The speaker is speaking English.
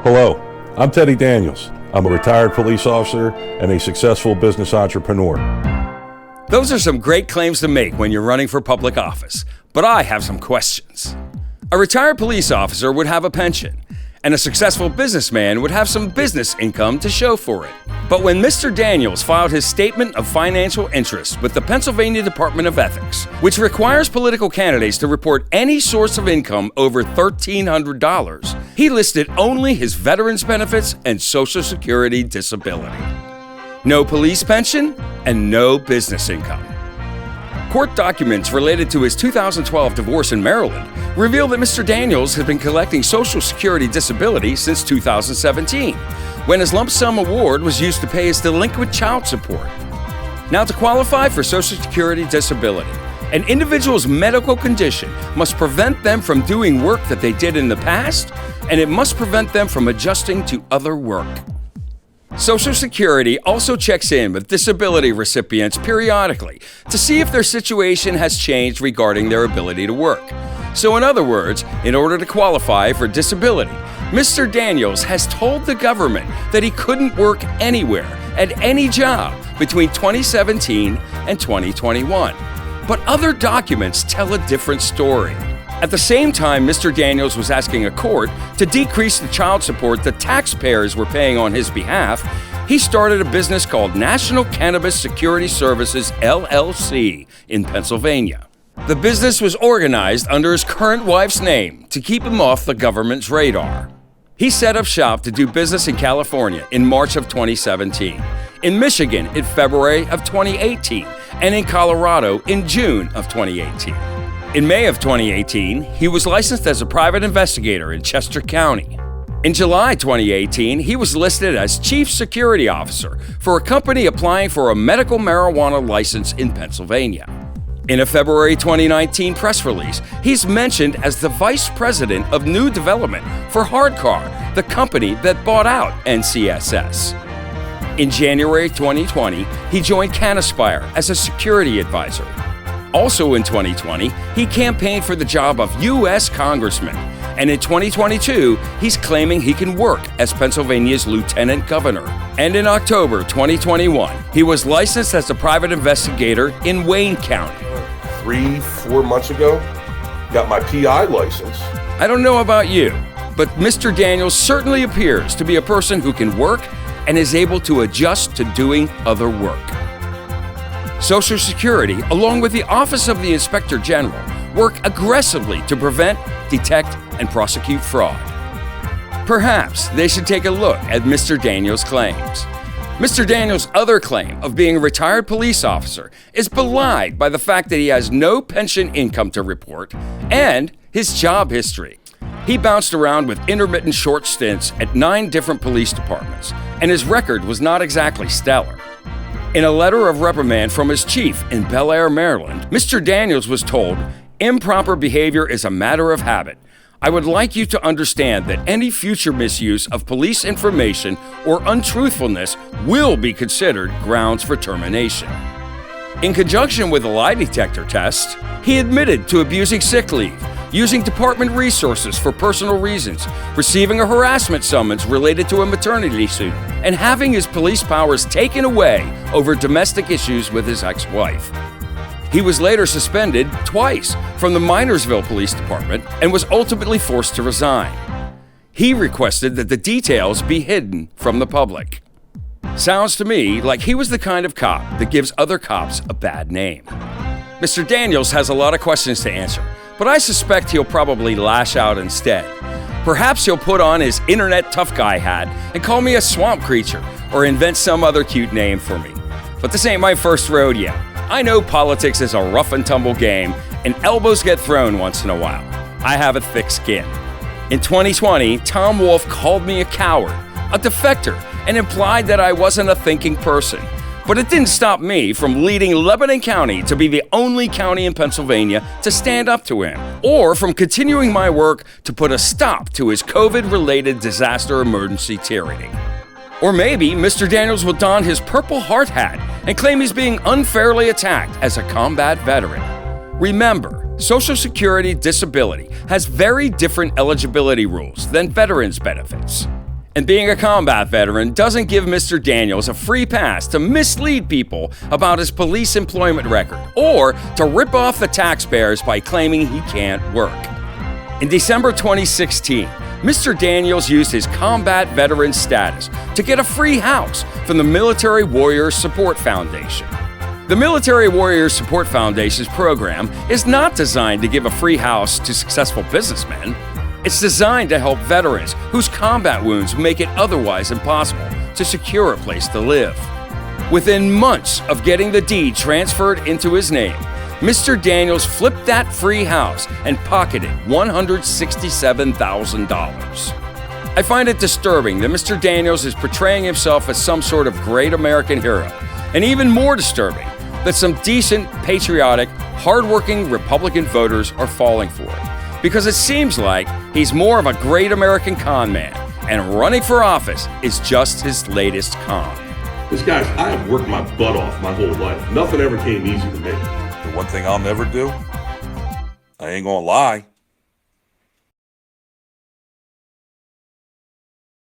Hello, I'm Teddy Daniels. I'm a retired police officer and a successful business entrepreneur. Those are some great claims to make when you're running for public office, but I have some questions. A retired police officer would have a pension, and a successful businessman would have some business income to show for it. But when Mr. Daniels filed his statement of financial interest with the Pennsylvania Department of Ethics, which requires political candidates to report any source of income over $1,300, he listed only his veterans benefits and Social Security disability. No police pension and no business income. Court documents related to his 2012 divorce in Maryland reveal that Mr. Daniels has been collecting Social Security disability since 2017, when his lump sum award was used to pay his delinquent child support. Now, to qualify for Social Security disability, an individual's medical condition must prevent them from doing work that they did in the past, and it must prevent them from adjusting to other work. Social Security also checks in with disability recipients periodically to see if their situation has changed regarding their ability to work. So in other words, in order to qualify for disability, Mr. Daniels has told the government that he couldn't work anywhere at any job between 2017 and 2021. But other documents tell a different story. At the same time, Mr. Daniels was asking a court to decrease the child support that taxpayers were paying on his behalf, he started a business called National Cannabis Security Services, LLC, in Pennsylvania. The business was organized under his current wife's name to keep him off the government's radar. He set up shop to do business in California in March of 2017, in Michigan in February of 2018, and in Colorado in June of 2018. In May of 2018, he was licensed as a private investigator in Chester County. In July 2018, he was listed as Chief Security Officer for a company applying for a medical marijuana license in Pennsylvania. In a February 2019 press release, he's mentioned as the Vice President of New Development for Hardcar, the company that bought out NCSS. In January 2020, he joined Canaspire as a security advisor. Also in 2020, he campaigned for the job of U.S. Congressman, and in 2022, he's claiming he can work as Pennsylvania's Lieutenant Governor. And in October 2021, he was licensed as a private investigator in Wayne County. 3-4 months ago, got my PI license. I don't know about you, but Mr. Daniels certainly appears to be a person who can work and is able to adjust to doing other work. Social Security, along with the Office of the Inspector General, work aggressively to prevent, detect, and prosecute fraud. Perhaps they should take a look at Mr. Daniels' claims. Mr. Daniels' other claim of being a retired police officer is belied by the fact that he has no pension income to report and his job history. He bounced around with intermittent short stints at 9 different police departments, and his record was not exactly stellar. In a letter of reprimand from his chief in Bel Air, Maryland, Mr. Daniels was told, "Improper behavior is a matter of habit. I would like you to understand that any future misuse of police information or untruthfulness will be considered grounds for termination." In conjunction with a lie detector test, he admitted to abusing sick leave, using department resources for personal reasons, receiving a harassment summons related to a maternity suit, and having his police powers taken away over domestic issues with his ex-wife. He was later suspended twice from the Minersville Police Department and was ultimately forced to resign. He requested that the details be hidden from the public. Sounds to me like he was the kind of cop that gives other cops a bad name. Mr. Daniels has a lot of questions to answer, but I suspect he'll probably lash out instead. Perhaps he'll put on his internet tough guy hat and call me a swamp creature or invent some other cute name for me. But this ain't my first rodeo. I know politics is a rough and tumble game, and elbows get thrown once in a while. I have a thick skin. In 2020, Tom Wolf called me a coward, a defector, and implied that I wasn't a thinking person. But it didn't stop me from leading Lebanon County to be the only county in Pennsylvania to stand up to him, or from continuing my work to put a stop to his COVID-related disaster emergency tyranny. Or maybe Mr. Daniels will don his Purple Heart hat and claim he's being unfairly attacked as a combat veteran. Remember, Social Security disability has very different eligibility rules than veterans benefits. And being a combat veteran doesn't give Mr. Daniels a free pass to mislead people about his police employment record or to rip off the taxpayers by claiming he can't work. In December 2016, Mr. Daniels used his combat veteran status to get a free house from the Military Warriors Support Foundation. The Military Warriors Support Foundation's program is not designed to give a free house to successful businessmen. It's designed to help veterans whose combat wounds make it otherwise impossible to secure a place to live. Within months of getting the deed transferred into his name, Mr. Daniels flipped that free house and pocketed $167,000. I find it disturbing that Mr. Daniels is portraying himself as some sort of great American hero, and even more disturbing that some decent, patriotic, hardworking Republican voters are falling for it. Because it seems like he's more of a great American con man, and running for office is just his latest con. Because guys, I have worked my butt off my whole life. Nothing ever came easy to me. The one thing I'll never do, I ain't gonna lie,